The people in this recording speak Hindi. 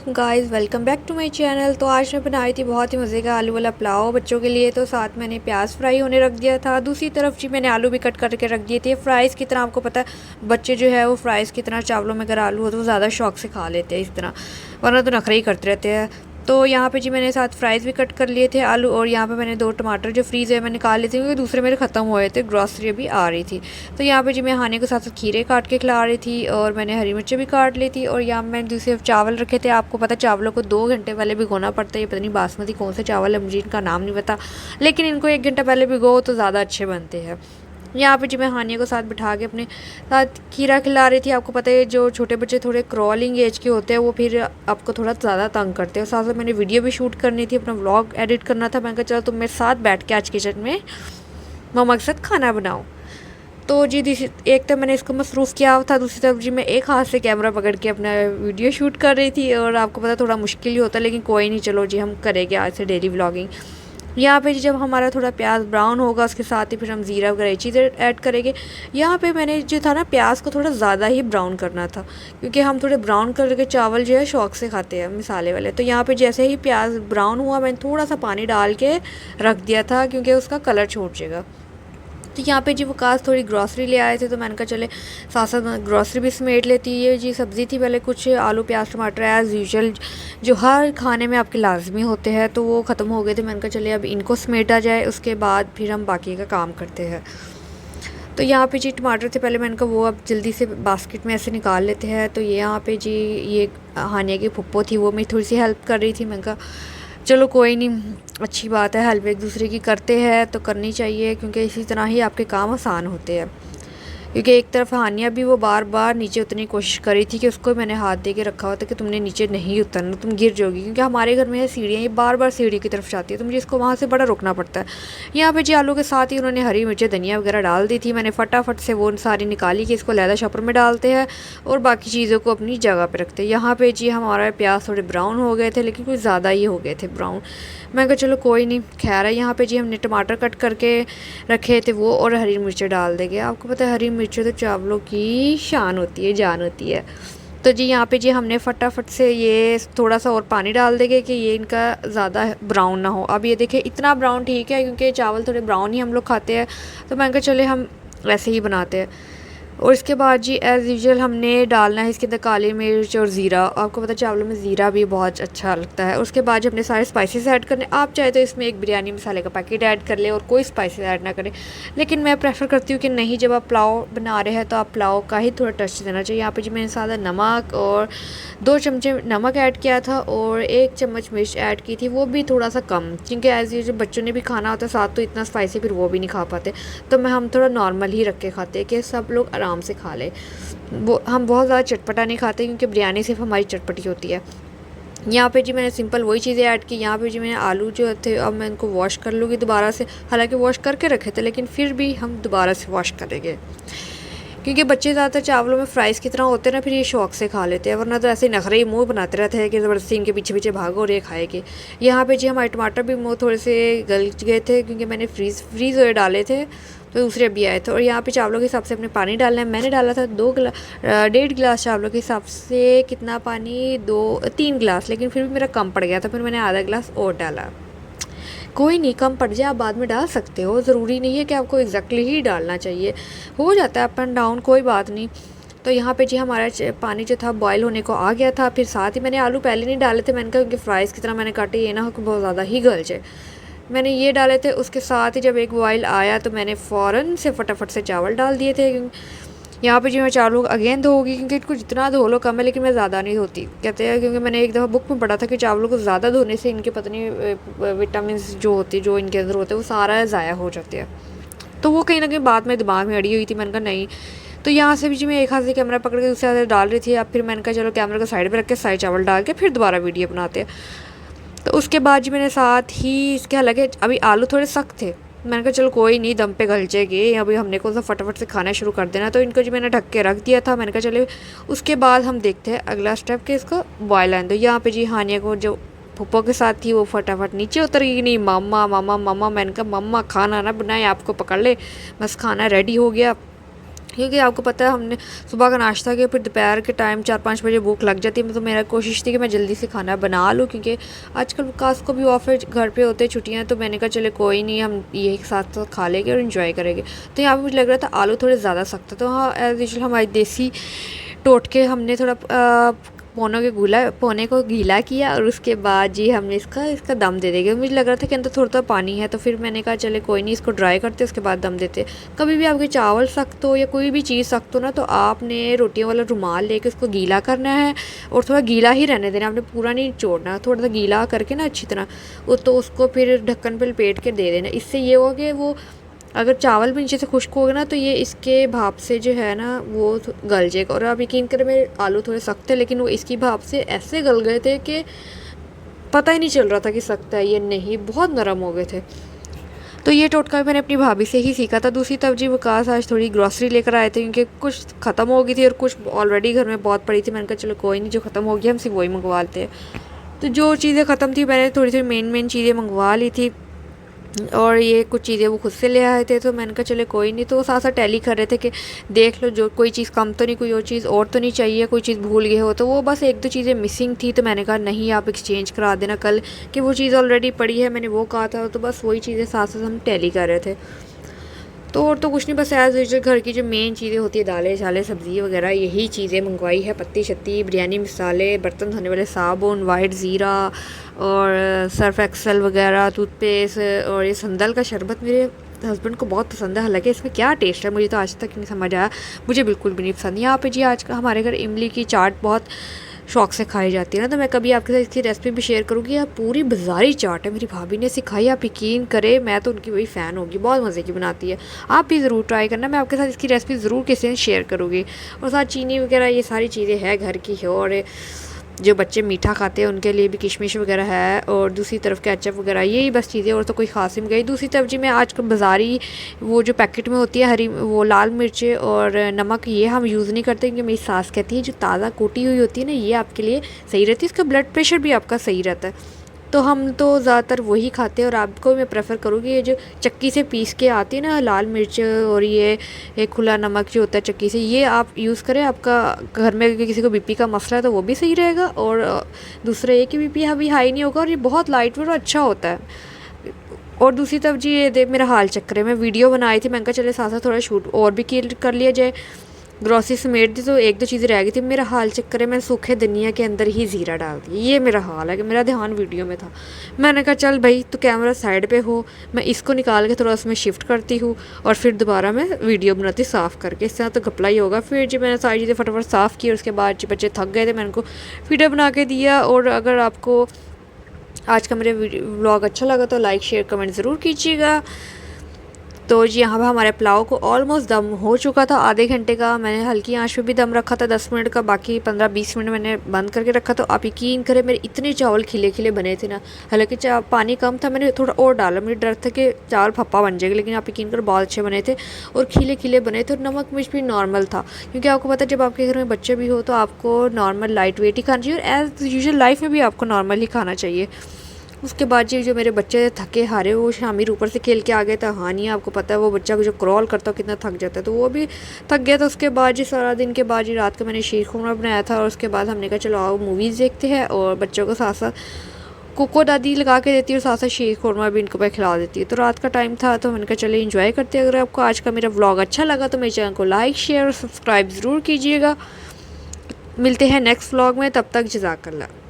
वालेकुम guys, welcome back to my channel. तो आज मैं बनाई थी बहुत ही मज़े का आलू वाला पुलाव बच्चों के लिए। तो साथ मैंने प्याज फ्राई होने रख दिया था। दूसरी तरफ जी मैंने आलू भी कट करके रख दिए थे फ्राइज़ की तरह। आपको पता है बच्चे जो है वो फ्राइज़ की तरह चावलों में अगर आलू हो तो वो ज़्यादा शौक से खा लेते हैं इस तरह, वरना तो नखरे ही करते रहते हैं। तो यहाँ पे जी मैंने साथ फ्राइज़ भी कट कर लिए थे आलू, और यहाँ पे मैंने 2 टमाटर जो फ्रीज़ है मैं निकाल ली थी क्योंकि दूसरे मेरे ख़त्म हुए थे, ग्रॉसरी अभी आ रही थी। तो यहाँ पे जी मैं हाने के साथ साथ खीरे काट के खिला रही थी, और मैंने हरी मिर्चें भी काट ली थी। और यहाँ मैंने दूसरे चावल रखे थे। आपको पता चावलों को 2 घंटे पहले भिगोना पड़ता है। ये पता नहीं बासमती कौन से चावल है, मुझे इनका नाम नहीं पता, लेकिन इनको 1 घंटा पहले भिगो तो ज़्यादा अच्छे बनते हैं। यहाँ पे जी मैं हानिया को साथ बिठा के अपने साथ खीरा खिला रही थी। आपको पता है जो छोटे बच्चे थोड़े क्रॉलिंग एज के होते हैं वो फिर आपको थोड़ा ज़्यादा तंग करते हैं। साथ साथ मैंने वीडियो भी शूट करनी थी, अपना व्लॉग एडिट करना था। मैंने कहा चलो तुम मेरे साथ बैठ के आज किचन में मम्मा के साथ खाना बनाओ। तो जी एक तो मैंने इसको मसरूफ़ किया था, दूसरी तरफ जी मैं एक हाथ से कैमरा पकड़ के अपना वीडियो शूट कर रही थी। और आपको पता थोड़ा मुश्किल ही होता है, लेकिन कोई नहीं, चलो जी हम करेंगे आज से डेली व्लॉगिंग। यहाँ पे जब हमारा थोड़ा प्याज ब्राउन होगा उसके साथ ही फिर हम ज़ीरा वगैरह चीज़ें ऐड करेंगे। यहाँ पे मैंने जो था ना प्याज को थोड़ा ज़्यादा ही ब्राउन करना था, क्योंकि हम थोड़े ब्राउन कलर के चावल जो है शौक से खाते हैं मसाले वाले। तो यहाँ पे जैसे ही प्याज ब्राउन हुआ मैंने थोड़ा सा पानी डाल के रख दिया था, क्योंकि उसका कलर छूट जाएगा। तो यहाँ पे जी वकास थोड़ी ग्रॉसरी ले आए थे, तो मैंने कहा चले साथ साथ ग्रॉसरी भी समेट लेती है। ये जी सब्ज़ी थी पहले कुछ आलू प्याज टमाटर एज़ यूजुअल जो हर खाने में आपके लाजमी होते हैं, तो वो ख़त्म हो गए थे। मैंने कहा चले अब इनको समेटा जाए, उसके बाद फिर हम बाकी का काम करते हैं। तो यहाँ पे जी टमाटर थे पहले, मैंने कहा वो अब जल्दी से बास्केट में ऐसे निकाल लेते हैं। तो ये यहाँ पे जी ये हानिया की फुप्पो थी, वो मेरी थोड़ी सी हेल्प कर रही थी। मैंने कहा चलो कोई नहीं, अच्छी बात है, हेल्प एक दूसरे की करते हैं तो करनी चाहिए, क्योंकि इसी तरह ही आपके काम आसान होते हैं। क्योंकि एक तरफ हानिया भी वो बार बार नीचे उतरने की कोशिश कर रही थी कि उसको मैंने हाथ दे के रखा हुआ था कि तुमने नीचे नहीं उतरना, तुम गिर जाओगी। क्योंकि हमारे घर में है सीढ़ियाँ, ये बार बार सीढ़ी की तरफ जाती है, तो मुझे इसको वहाँ से बड़ा रुकना पड़ता है। यहाँ पे जी आलू के साथ ही उन्होंने हरी मिर्चें धनिया वगैरह डाल दी थी। मैंने फटाफट से वो सारी निकाली कि इसको लैदा शॉपर में डालते हैं और बाकी चीज़ों को अपनी जगह पर रखते हैं। यहाँ पर जी हमारा प्याज थोड़े ब्राउन हो गए थे, लेकिन कुछ ज़्यादा ही हो गए थे ब्राउन। मैं कहा चलो कोई नहीं, खैर है। यहाँ पे जी हमने टमाटर कट करके रखे थे वो, और हरी मिर्चें डाल देंगे। आपको पता है हरी मिर्चें तो चावलों की शान होती है, जान होती है। तो जी यहाँ पे जी हमने फटाफट से ये थोड़ा सा और पानी डाल देंगे कि ये इनका ज़्यादा ब्राउन ना हो। अब ये देखिए इतना ब्राउन ठीक है, क्योंकि चावल थोड़े ब्राउन ही हम लोग खाते हैं। तो मैंने कहा चले हम वैसे ही बनाते हैं। और इसके बाद जी एज़ यूजुअल हमने डालना है इसके अंदर काली मिर्च और ज़ीरा। आपको पता है चावलों में ज़ीरा भी बहुत अच्छा लगता है। उसके बाद जब हमने सारे स्पाइसेस ऐड करने, आप चाहे तो इसमें एक बिरयानी मसाले का पैकेट ऐड कर ले और कोई स्पाइसेस ऐड ना करें, लेकिन मैं प्रेफर करती हूँ कि नहीं, जब आप पुलाव बना रहे हैं तो आप पुलाव का ही थोड़ा टच देना चाहिए। यहाँ पर जी मैंने सादा नमक और 2 चमचे नमक ऐड किया था, और 1 चम्मच मिर्च ऐड की थी, वो भी थोड़ा सा कम, क्योंकि एज़ यूजुअल बच्चों ने भी खाना होता है साथ, तो इतना स्पाइसी फिर वो भी नहीं खा पाते। तो हम थोड़ा नॉर्मल ही रख के खाते हैं कि सब लोग आराम से खा ले। वो हम बहुत ज़्यादा चटपटा नहीं खाते, क्योंकि बिरयानी सिर्फ हमारी चटपटी होती है। यहाँ पे जी मैंने सिंपल वही चीज़ें ऐड की। यहाँ पे जी मैंने आलू जो थे अब मैं इनको वॉश कर लूँगी दोबारा से, हालांकि वॉश करके रखे थे, लेकिन फिर भी हम दोबारा से वॉश करेंगे, क्योंकि बच्चे ज़्यादातर चावलों में फ्राइज़ की तरह होते हैं ना, फिर ये शौक से खा लेते हैं, वरना तो ऐसे नखरे ही मुँह बनाते रहते हैं कि ज़बरदस्ती इनके पीछे पीछे भागो और ये खाएगी। यहाँ पे जी हमारे टमाटर भी मुँह थोड़े से गल गए थे, क्योंकि मैंने फ्रीज़ हुए डाले थे, तो दूसरे अभी आए थे। और यहाँ पे चावलों के हिसाब से अपने पानी डालना है। मैंने डाला था 1.5 गिलास चावलों के हिसाब से। कितना पानी? 3 गिलास, लेकिन फिर भी मेरा कम पड़ गया था, फिर मैंने आधा गिलास और डाला। कोई नहीं, कम पड़ जाए आप बाद में डाल सकते हो, ज़रूरी नहीं है कि आपको एग्जैक्टली ही डालना चाहिए, हो जाता है अप एंड डाउन, कोई बात नहीं। तो यहाँ पे जी हमारा पानी जो था बॉयल होने को आ गया था। फिर साथ ही मैंने आलू पहले नहीं डाले थे, मैंने कहा क्योंकि फ्राइज़ की तरह मैंने काटे, ये ना हो कि बहुत ज़्यादा ही गल जाए। मैंने ये डाले थे, उसके साथ ही जब एक बॉयल आया तो मैंने फ़ौरन से फटाफट से चावल डाल दिए थे। यहाँ पे जी मैं चावलों को अगेन धोगी, क्योंकि इनको जितना धो लो कम है, लेकिन मैं ज़्यादा नहीं धोती, कहते हैं, क्योंकि मैंने एक दफ़ा बुक में पढ़ा था कि चावलों को ज़्यादा धोने से इनके पता नहीं विटामिन जो होती जो इनके अंदर होते हैं वो सारा ज़ाया हो जाते हैं। तो वो कहीं ना कहीं बाद में दिमाग में अड़ी हुई थी, मैंने कहा नहीं। तो यहाँ से भी जी मैं एक हाथ से कैमरा पकड़ के दूसरे हाथ से डाल रही थी। अब फिर मैंने कहा चलो कैमरा को साइड पर रख के सारे चावल डाल के फिर दोबारा वीडियो बनाते हैं। तो उसके बाद जी मैंने साथ ही इसके, हालांकि अभी आलू थोड़े सख्त थे, मैंने कहा चलो कोई नहीं, दम पे गल जाएगी, अभी हमने को फटाफट से खाना शुरू कर देना। तो इनको जो मैंने ढक के रख दिया था, मैंने कहा चले उसके बाद हम देखते हैं अगला स्टेप कि इसको बॉयल आने दो। यहाँ पे जी हानिया को जो फूफो के साथ थी वो फटाफट नीचे उतर गई, नहीं मम्मा मम्मा मम्मा। मैंने कहा मम्मा खाना ना बनाए, आपको पकड़ ले, बस खाना रेडी हो गया। क्योंकि आपको पता है हमने सुबह का नाश्ता किया, फिर दोपहर के टाइम 4-5 बजे भूख लग जाती है। तो मेरा कोशिश थी कि मैं जल्दी से खाना बना लूँ, क्योंकि आजकल काश को भी ऑफिस घर पे होते छुट्टियाँ, तो मैंने कहा चले कोई नहीं, हम ये एक साथ साथ खा लेंगे और इन्जॉय करेंगे। तो यहाँ पर मुझे लग रहा था आलू थोड़े ज़्यादा सख्त, तो हाँ एज यूजुअल हमारी देसी टोटके हमने थोड़ा पौने को गीला किया और उसके बाद जी हमने इसका दम दे देंगे। मुझे लग रहा था कि अंदर थोड़ा पानी है, तो फिर मैंने कहा चले कोई नहीं, इसको ड्राई करते उसके बाद दम देते। कभी भी आपके चावल सख्त हो या कोई भी चीज़ सख्त हो ना, तो आपने रोटियों वाला रुमाल लेके उसको गीला करना है और थोड़ा गीला ही रहने देना, आपने पूरा नहीं छोड़ना, थोड़ा सा गीला करके ना अच्छी तरह तो उसको फिर ढक्कन पर लपेट के दे देना। इससे ये हो कि वो अगर चावल भी नीचे से खुश्क होगा ना, तो ये इसके भाप से जो है ना वो गल जाएगा। और आप यकीन करें मेरे आलू थोड़े सख्त थे, लेकिन वो इसकी भाप से ऐसे गल गए थे कि पता ही नहीं चल रहा था कि सख्त है ये नहीं, बहुत नरम हो गए थे। तो ये टोटका मैंने अपनी भाभी से ही सीखा था। दूसरी तरफ जी वकास आज थोड़ी ग्रॉसरी लेकर आए थे, क्योंकि कुछ ख़त्म हो गई थी और कुछ ऑलरेडी घर में बहुत पड़ी थी। मैंने कहा चलो कोई नहीं, जो ख़त्म हो गया हम सिर्फ वही मंगवा लेते हैं। तो जो चीज़ें ख़त्म थी मैंने थोड़ी मेन चीज़ें मंगवा ली थी, और ये कुछ चीज़ें वो खुद से ले आए थे। तो मैंने कहा चले कोई नहीं, तो वो साथ साथ टैली कर रहे थे कि देख लो जो कोई चीज़ कम तो नहीं, कोई और चीज़ और तो नहीं चाहिए, कोई चीज़ भूल गए हो। तो वो बस 1-2 चीज़ें मिसिंग थी, तो मैंने कहा नहीं आप एक्सचेंज करा देना कल, कि वो चीज़ ऑलरेडी पड़ी है, मैंने वो कहा था। तो बस वही चीज़ें साथ साथ हम टैली कर रहे थे। तो और तो कुछ नहीं, बस एज यूजुअल घर की जो मेन चीज़ें होती है दालें शालें सब्ज़ी वगैरह, यही चीज़ें मंगवाई है। पत्ती शत्ती, बिरयानी मसाले, बर्तन धोने वाले साबुन, वाइट ज़ीरा और सर्फ एक्सेल वगैरह, टूथपेस्ट, और ये संदल का शरबत मेरे हस्बैंड को बहुत पसंद है। हालांकि इसमें क्या टेस्ट है मुझे तो आज तक नहीं समझ आया, मुझे बिल्कुल भी नहीं पसंद। यहाँ पे जी आज हमारे घर इमली की चाट बहुत शौक से खाई जाती है ना, तो मैं कभी आपके साथ इसकी रेसिपी भी शेयर करूँगी। यार पूरी बाजारी चाट है, मेरी भाभी ने सिखाई, आप यकीन करें मैं तो उनकी बड़ी फ़ैन होगी, बहुत मज़े की बनाती है। आप भी ज़रूर ट्राई करना, मैं आपके साथ इसकी रेसिपी ज़रूर किसी दिन शेयर करूँगी। और साथ चीनी वगैरह ये सारी चीज़ें हैं घर की है, और जो बच्चे मीठा खाते हैं उनके लिए भी किशमिश वगैरह है, और दूसरी तरफ केचप वगैरह, यही बस चीज़ें, और तो कोई ख़ास नहीं गई। दूसरी तरफ जी मैं आज बाज़ारी वो जो पैकेट में होती है हरी वो लाल मिर्चें और नमक, ये हम यूज़ नहीं करते, क्योंकि मेरी सास कहती है जो ताज़ा कूटी हुई होती है ना ये आपके लिए सही रहती है, इसका ब्लड प्रेशर भी आपका सही रहता है। तो हम तो ज़्यादातर वही खाते हैं, और आपको मैं प्रेफर करूँगी ये जो चक्की से पीस के आती है ना लाल मिर्च और ये खुला नमक जो होता है चक्की से, ये आप यूज़ करें। आपका घर में अगर किसी को बीपी का मसला है तो वो भी सही रहेगा, और दूसरा ये कि बीपी अभी हाई नहीं होगा, और ये बहुत लाइट वेट और अच्छा होता है। और दूसरी तरफ जी ये देख मेरा हाल चक्कर है, मैं वीडियो बनाई थी, मैंने कहा चले साथ साथ थोड़ा शूट और भी कर लिया जाए। ग्रॉसरी समेट दी तो 1-2 चीज़ें रह गई थी। मेरा हाल चक्कर है मैं सूखे धनिया के अंदर ही ज़ीरा डाल दी, ये मेरा हाल है कि मेरा ध्यान वीडियो में था। मैंने कहा चल भाई तो कैमरा साइड पे हो, मैं इसको निकाल के थोड़ा उसमें शिफ्ट करती हूँ, और फिर दोबारा मैं वीडियो बनाती साफ़ करके, इस तरह तो घपला ही होगा। फिर जी मैंने सारी चीज़ें फटाफट साफ़ की, और उसके बाद जी बच्चे थक गए थे, मैंने उनको वीडियो बना के दिया। और अगर आपको आज का मेरा व्लॉग अच्छा लगा तो लाइक शेयर कमेंट ज़रूर कीजिएगा। तो जी यहाँ पर हमारे पुलाव को ऑलमोस्ट दम हो चुका था, आधे घंटे का मैंने हल्की आंच पे भी दम रखा था, 10 मिनट का, बाकी 15-20 मिनट मैंने बंद करके रखा। तो आप यकीन करें मेरे इतने चावल खिले खिले बने थे ना, हालांकि पानी कम था, मैंने थोड़ा और डाला, मुझे डर था कि चावल फप्पा बन जाएगा, लेकिन आप यकीन करें बहुत अच्छे बने थे और खिले खिले बने थे। और नमक मिर्च भी नॉर्मल था, क्योंकि आपको पता है जब आपके घर में बच्चे भी हो तो आपको नॉर्मल लाइट वेट ही खाना चाहिए, और एज़ यूजुअल लाइफ में भी आपको नॉर्मल ही खाना चाहिए। उसके बाद जी जो मेरे बच्चे थके हारे वो शामिर ऊपर से खेल के आ गए था। हाँ नहीं आपको पता है वो बच्चा जो क्रॉल करता है कितना थक जाता है, तो वो भी थक गया था। उसके बाद जी सारा दिन के बाद जी रात को मैंने शीर खुरमा बनाया था, और उसके बाद हमने कहा चलो आओ मूवीज़ देखते हैं, और बच्चों को साथ साथ कोको दादी लगा के देती है और साथ साथ शीर खुरमा भी इनको पे खिला देती है। तो रात का टाइम था तो मैंने कहा चले इंजॉय करते हैं। अगर आपको आज का मेरा व्लॉग अच्छा लगा तो मेरे चैनल को लाइक शेयर और सब्सक्राइब ज़रूर कीजिएगा। मिलते हैं नेक्स्ट व्लॉग में, तब तक जज़ाकल्लाह।